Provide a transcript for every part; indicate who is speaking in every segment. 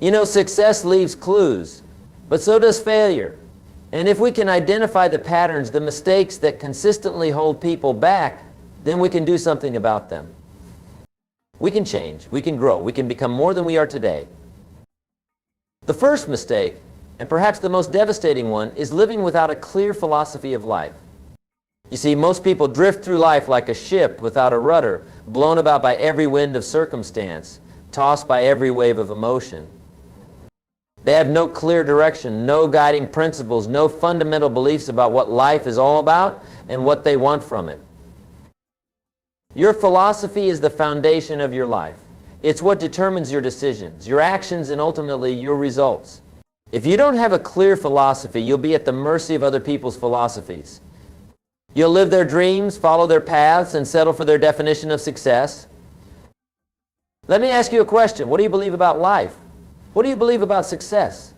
Speaker 1: You know, success leaves clues, but so does failure. And if we can identify the patterns, the mistakes that consistently hold people back, then we can do something about them. We can change, we can grow, we can become more than we are today. The first mistake, and perhaps the most devastating one, is living without a clear philosophy of life. You see, most people drift through life like a ship without a rudder, blown about by every wind of circumstance, tossed by every wave of emotion. They have no clear direction, no guiding principles, no fundamental beliefs about what life is all about and what they want from it. Your philosophy is the foundation of your life. It's what determines your decisions, your actions, and ultimately your results. If you don't have a clear philosophy, you'll be at the mercy of other people's philosophies. You'll live their dreams, follow their paths, and settle for their definition of success. Let me ask you a question. What do you believe about life? What do you believe about success?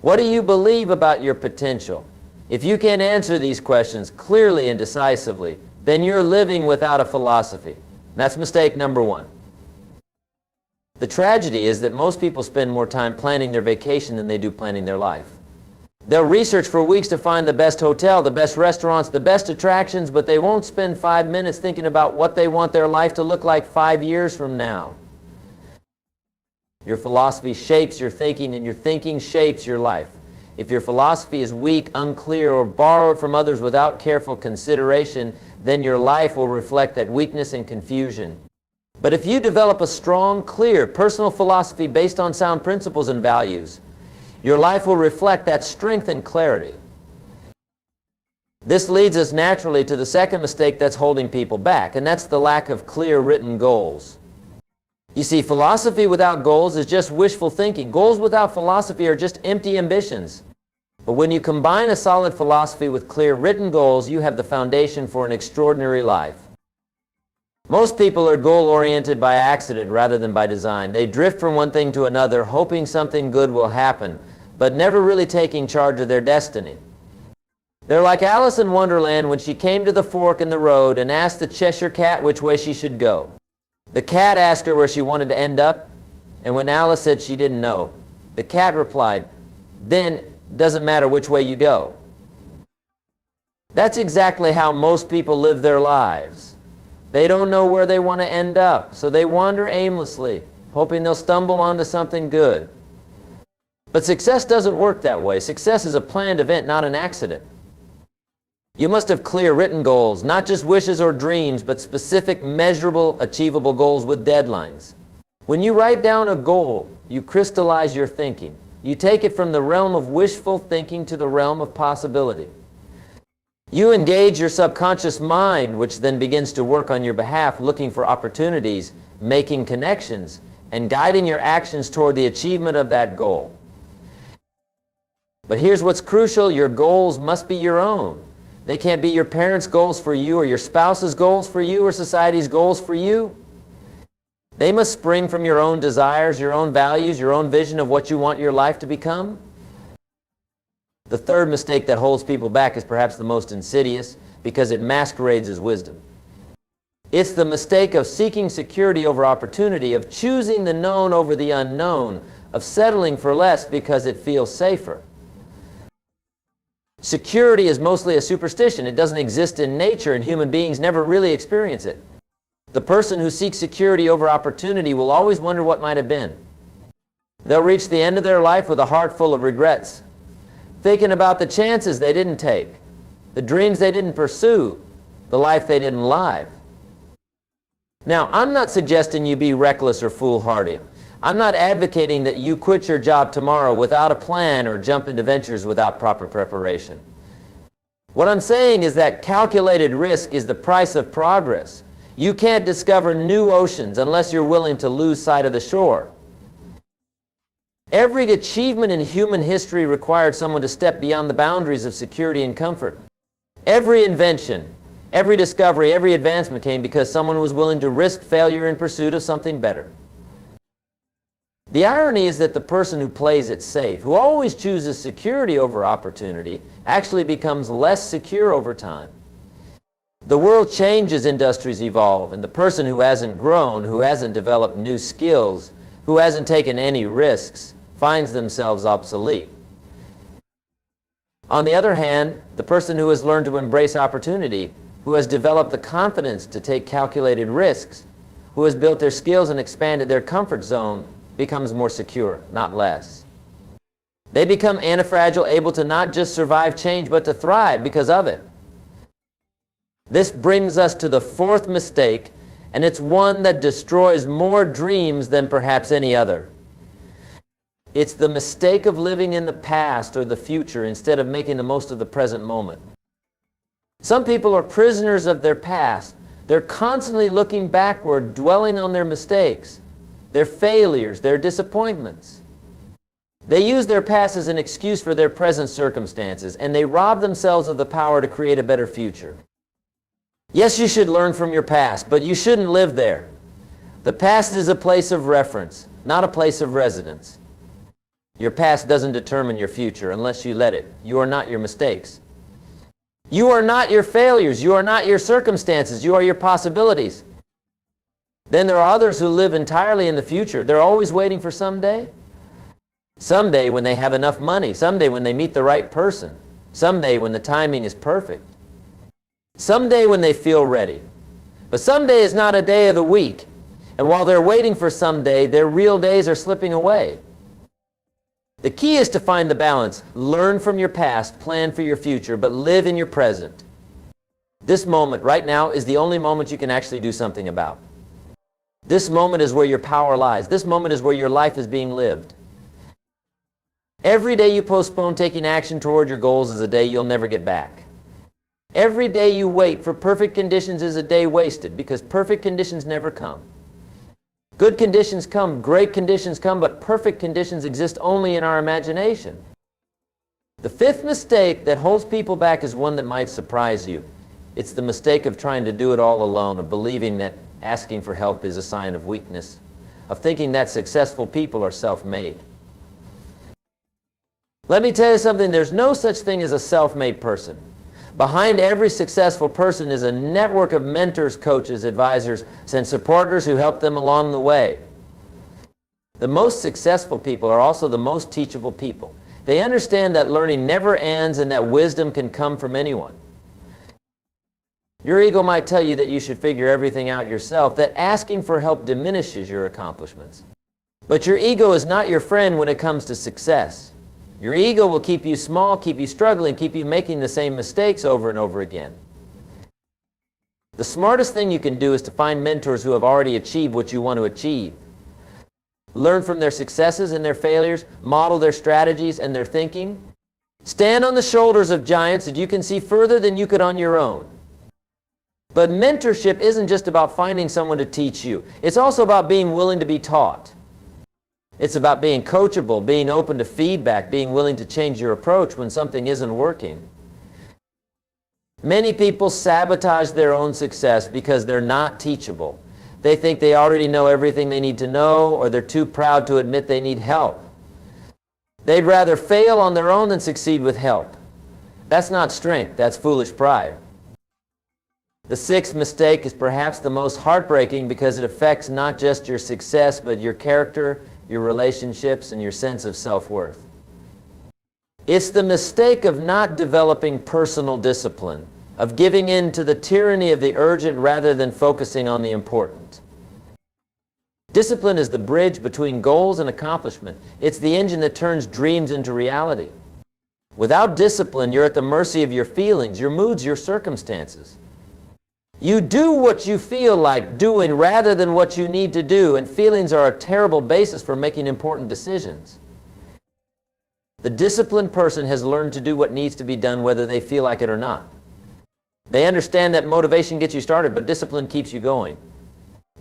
Speaker 1: What do you believe about your potential? If you can't answer these questions clearly and decisively, then you're living without a philosophy. That's mistake number one. The tragedy is that most people spend more time planning their vacation than they do planning their life. They'll research for weeks to find the best hotel, the best restaurants, the best attractions, but they won't spend 5 minutes thinking about what they want their life to look like 5 years from now. Your philosophy shapes your thinking, and your thinking shapes your life. If your philosophy is weak, unclear, or borrowed from others without careful consideration, then your life will reflect that weakness and confusion. But if you develop a strong, clear, personal philosophy based on sound principles and values, your life will reflect that strength and clarity. This leads us naturally to the second mistake that's holding people back, and that's the lack of clear written goals. You see, philosophy without goals is just wishful thinking. Goals without philosophy are just empty ambitions. But when you combine a solid philosophy with clear written goals, you have the foundation for an extraordinary life. Most people are goal-oriented by accident rather than by design. They drift from one thing to another, hoping something good will happen, but never really taking charge of their destiny. They're like Alice in Wonderland when she came to the fork in the road and asked the Cheshire Cat which way she should go. The cat asked her where she wanted to end up, and when Alice said she didn't know, the cat replied, "Then it doesn't matter which way you go." That's exactly how most people live their lives. They don't know where they want to end up, so they wander aimlessly, hoping they'll stumble onto something good. But success doesn't work that way. Success is a planned event, not an accident. You must have clear written goals, not just wishes or dreams, but specific, measurable, achievable goals with deadlines. When you write down a goal, you crystallize your thinking. You take it from the realm of wishful thinking to the realm of possibility. You engage your subconscious mind, which then begins to work on your behalf, looking for opportunities, making connections, and guiding your actions toward the achievement of that goal. But here's what's crucial: your goals must be your own. They can't be your parents' goals for you, or your spouse's goals for you, or society's goals for you. They must spring from your own desires, your own values, your own vision of what you want your life to become. The third mistake that holds people back is perhaps the most insidious, because it masquerades as wisdom. It's the mistake of seeking security over opportunity, of choosing the known over the unknown, of settling for less because it feels safer. Security is mostly a superstition. It doesn't exist in nature, and human beings never really experience it. The person who seeks security over opportunity will always wonder what might have been. They'll reach the end of their life with a heart full of regrets, thinking about the chances they didn't take, the dreams they didn't pursue, the life they didn't live. Now, I'm not suggesting you be reckless or foolhardy. I'm not advocating that you quit your job tomorrow without a plan or jump into ventures without proper preparation. What I'm saying is that calculated risk is the price of progress. You can't discover new oceans unless you're willing to lose sight of the shore. Every achievement in human history required someone to step beyond the boundaries of security and comfort. Every invention, every discovery, every advancement came because someone was willing to risk failure in pursuit of something better. The irony is that the person who plays it safe, who always chooses security over opportunity, actually becomes less secure over time. The world changes, industries evolve, and the person who hasn't grown, who hasn't developed new skills, who hasn't taken any risks finds themselves obsolete. On the other hand, the person who has learned to embrace opportunity, who has developed the confidence to take calculated risks, who has built their skills and expanded their comfort zone, becomes more secure, not less. They become antifragile, able to not just survive change, but to thrive because of it. This brings us to the fourth mistake, and it's one that destroys more dreams than perhaps any other. It's the mistake of living in the past or the future instead of making the most of the present moment. Some people are prisoners of their past. They're constantly looking backward, dwelling on their mistakes, their failures, their disappointments. They use their past as an excuse for their present circumstances, and they rob themselves of the power to create a better future. Yes, you should learn from your past, but you shouldn't live there. The past is a place of reference, not a place of residence. Your past doesn't determine your future unless you let it. You are not your mistakes. You are not your failures. You are not your circumstances. You are your possibilities. Then there are others who live entirely in the future. They're always waiting for someday. Someday when they have enough money. Someday when they meet the right person. Someday when the timing is perfect. Someday when they feel ready. But someday is not a day of the week. And while they're waiting for someday, their real days are slipping away. The key is to find the balance. Learn from your past, plan for your future, but live in your present. This moment right now is the only moment you can actually do something about. This moment is where your power lies. This moment is where your life is being lived. Every day you postpone taking action toward your goals is a day you'll never get back. Every day you wait for perfect conditions is a day wasted because perfect conditions never come. Good conditions come, great conditions come, but perfect conditions exist only in our imagination. The fifth mistake that holds people back is one that might surprise you. It's the mistake of trying to do it all alone, of believing that asking for help is a sign of weakness, of thinking that successful people are self-made. Let me tell you something, there's no such thing as a self-made person. Behind every successful person is a network of mentors, coaches, advisors, and supporters who help them along the way. The most successful people are also the most teachable people. They understand that learning never ends and that wisdom can come from anyone. Your ego might tell you that you should figure everything out yourself, that asking for help diminishes your accomplishments. But your ego is not your friend when it comes to success. Your ego will keep you small, keep you struggling, keep you making the same mistakes over and over again. The smartest thing you can do is to find mentors who have already achieved what you want to achieve. Learn from their successes and their failures, model their strategies and their thinking. Stand on the shoulders of giants that you can see further than you could on your own. But mentorship isn't just about finding someone to teach you. It's also about being willing to be taught. It's about being coachable, being open to feedback, being willing to change your approach when something isn't working. Many people sabotage their own success because they're not teachable. They think they already know everything they need to know, or they're too proud to admit they need help. They'd rather fail on their own than succeed with help. That's not strength, that's foolish pride. The sixth mistake is perhaps the most heartbreaking because it affects not just your success, but your character, your relationships, and your sense of self-worth. It's the mistake of not developing personal discipline, of giving in to the tyranny of the urgent rather than focusing on the important. Discipline is the bridge between goals and accomplishment. It's the engine that turns dreams into reality. Without discipline, you're at the mercy of your feelings, your moods, your circumstances. You do what you feel like doing rather than what you need to do, and feelings are a terrible basis for making important decisions. The disciplined person has learned to do what needs to be done whether they feel like it or not. They understand that motivation gets you started, but discipline keeps you going.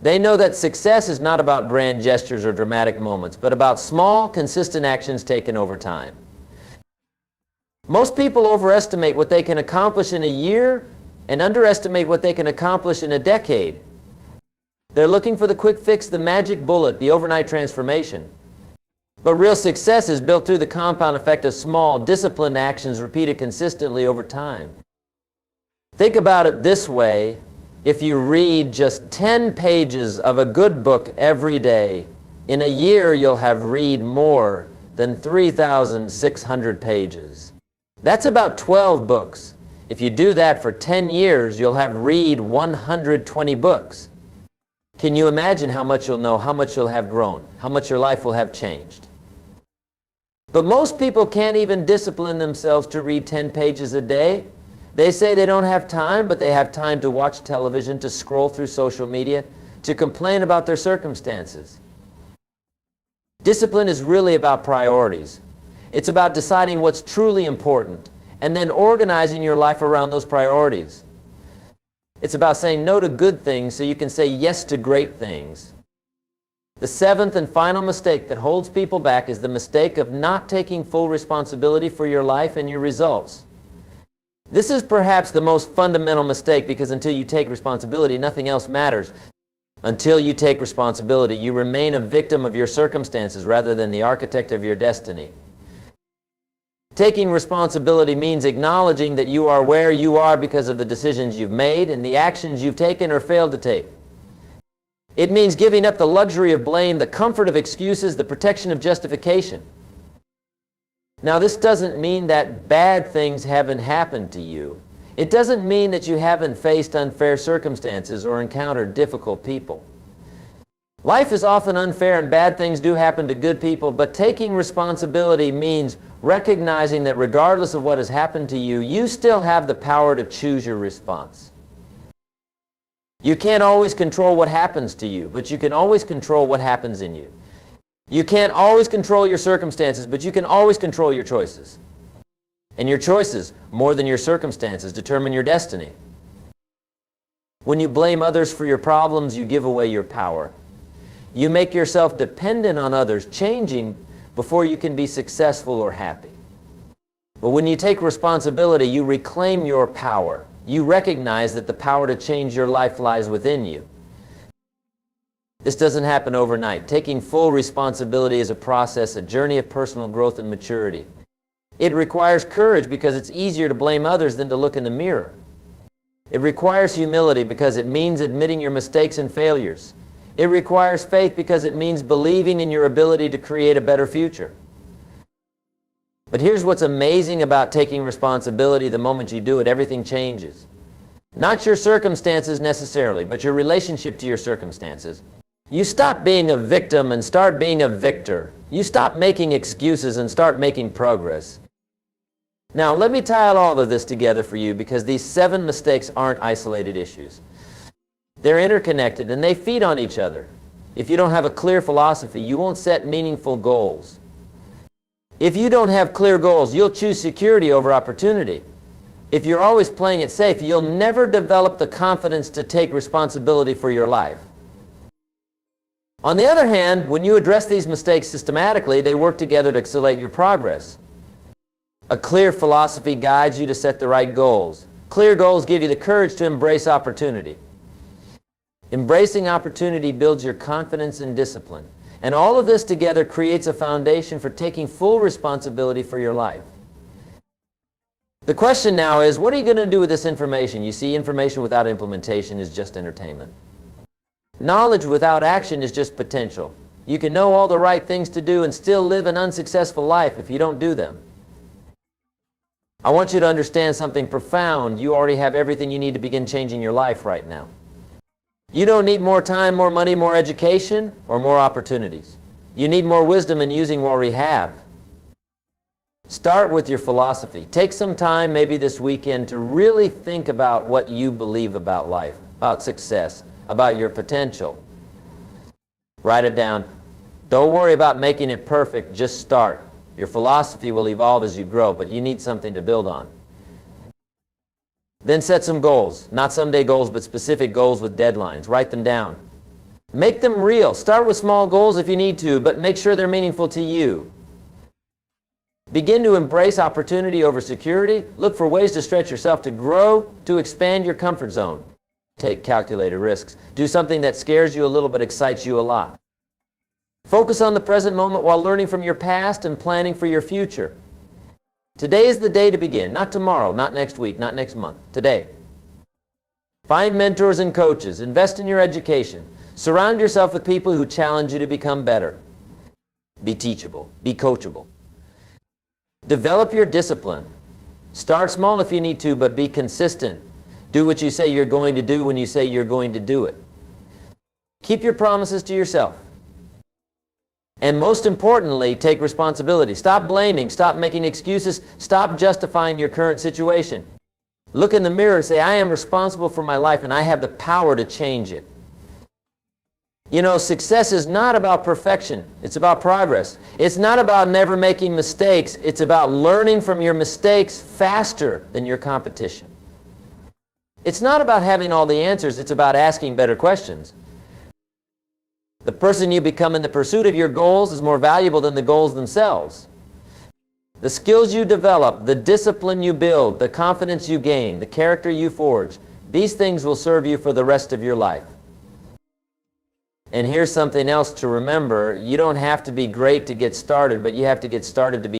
Speaker 1: They know that success is not about grand gestures or dramatic moments, but about small, consistent actions taken over time. Most people overestimate what they can accomplish in a year and underestimate what they can accomplish in a decade. They're looking for the quick fix, the magic bullet, the overnight transformation. But real success is built through the compound effect of small, disciplined actions repeated consistently over time. Think about it this way. If you read just 10 pages of a good book every day, In a year, you'll have read more than 3,600 pages. That's about 12 books. If you do that for 10 years, you'll have read 120 books. Can you imagine how much you'll know, how much you'll have grown, how much your life will have changed? But most people can't even discipline themselves to read 10 pages a day. They say they don't have time, but they have time to watch television, to scroll through social media, to complain about their circumstances. Discipline is really about priorities. It's about deciding what's truly important and then organizing your life around those priorities. It's about saying no to good things so you can say yes to great things. The seventh and final mistake that holds people back is the mistake of not taking full responsibility for your life and your results. This is perhaps the most fundamental mistake, because until you take responsibility, nothing else matters. Until you take responsibility, you remain a victim of your circumstances rather than the architect of your destiny. Taking responsibility means acknowledging that you are where you are because of the decisions you've made and the actions you've taken or failed to take. It means giving up the luxury of blame, the comfort of excuses, the protection of justification. Now, this doesn't mean that bad things haven't happened to you. It doesn't mean that you haven't faced unfair circumstances or encountered difficult people. Life is often unfair and bad things do happen to good people, but taking responsibility means recognizing that regardless of what has happened to you, you still have the power to choose your response. You can't always control what happens to you, but you can always control what happens in you. You can't always control your circumstances, but you can always control your choices. And your choices, more than your circumstances, determine your destiny. When you blame others for your problems, you give away your power. You make yourself dependent on others, changing before you can be successful or happy. But when you take responsibility, you reclaim your power. You recognize that the power to change your life lies within you. This doesn't happen overnight. Taking full responsibility is a process, a journey of personal growth and maturity. It requires courage because it's easier to blame others than to look in the mirror. It requires humility because it means admitting your mistakes and failures. It requires faith because it means believing in your ability to create a better future. But here's what's amazing about taking responsibility. The moment you do it, everything changes. Not your circumstances necessarily, but your relationship to your circumstances. You stop being a victim and start being a victor. You stop making excuses and start making progress. Now, let me tie all of this together for you, because these 7 mistakes aren't isolated issues. They're interconnected and they feed on each other. If you don't have a clear philosophy, you won't set meaningful goals. If you don't have clear goals, you'll choose security over opportunity. If you're always playing it safe, you'll never develop the confidence to take responsibility for your life. On the other hand, when you address these mistakes systematically, they work together to accelerate your progress. A clear philosophy guides you to set the right goals. Clear goals give you the courage to embrace opportunity. Embracing opportunity builds your confidence and discipline. And all of this together creates a foundation for taking full responsibility for your life. The question now is, what are you going to do with this information? You see, information without implementation is just entertainment. Knowledge without action is just potential. You can know all the right things to do and still live an unsuccessful life if you don't do them. I want you to understand something profound. You already have everything you need to begin changing your life right now. You don't need more time, more money, more education, or more opportunities. You need more wisdom in using what we have. Start with your philosophy. Take some time, maybe this weekend, to really think about what you believe about life, about success, about your potential. Write it down. Don't worry about making it perfect, just start. Your philosophy will evolve as you grow, but you need something to build on. Then set some goals. Not someday goals, but specific goals with deadlines. Write them down. Make them real. Start with small goals if you need to, but make sure they're meaningful to you. Begin to embrace opportunity over security. Look for ways to stretch yourself, to grow, to expand your comfort zone. Take calculated risks. Do something that scares you a little but excites you a lot. Focus on the present moment while learning from your past and planning for your future. Today is the day to begin, not tomorrow, not next week, not next month. Today. Find mentors and coaches. Invest in your education. Surround yourself with people who challenge you to become better. Be teachable. Be coachable. Develop your discipline. Start small if you need to, but be consistent. Do what you say you're going to do when you say you're going to do it. Keep your promises to yourself. And most importantly, take responsibility. Stop blaming. Stop making excuses. Stop justifying your current situation. Look in the mirror and say, I am responsible for my life and I have the power to change it. You know, success is not about perfection. It's about progress. It's not about never making mistakes. It's about learning from your mistakes faster than your competition. It's not about having all the answers. It's about asking better questions. The person you become in the pursuit of your goals is more valuable than the goals themselves. The skills you develop, the discipline you build, the confidence you gain, the character you forge, these things will serve you for the rest of your life. And here's something else to remember. You don't have to be great to get started, but you have to get started to be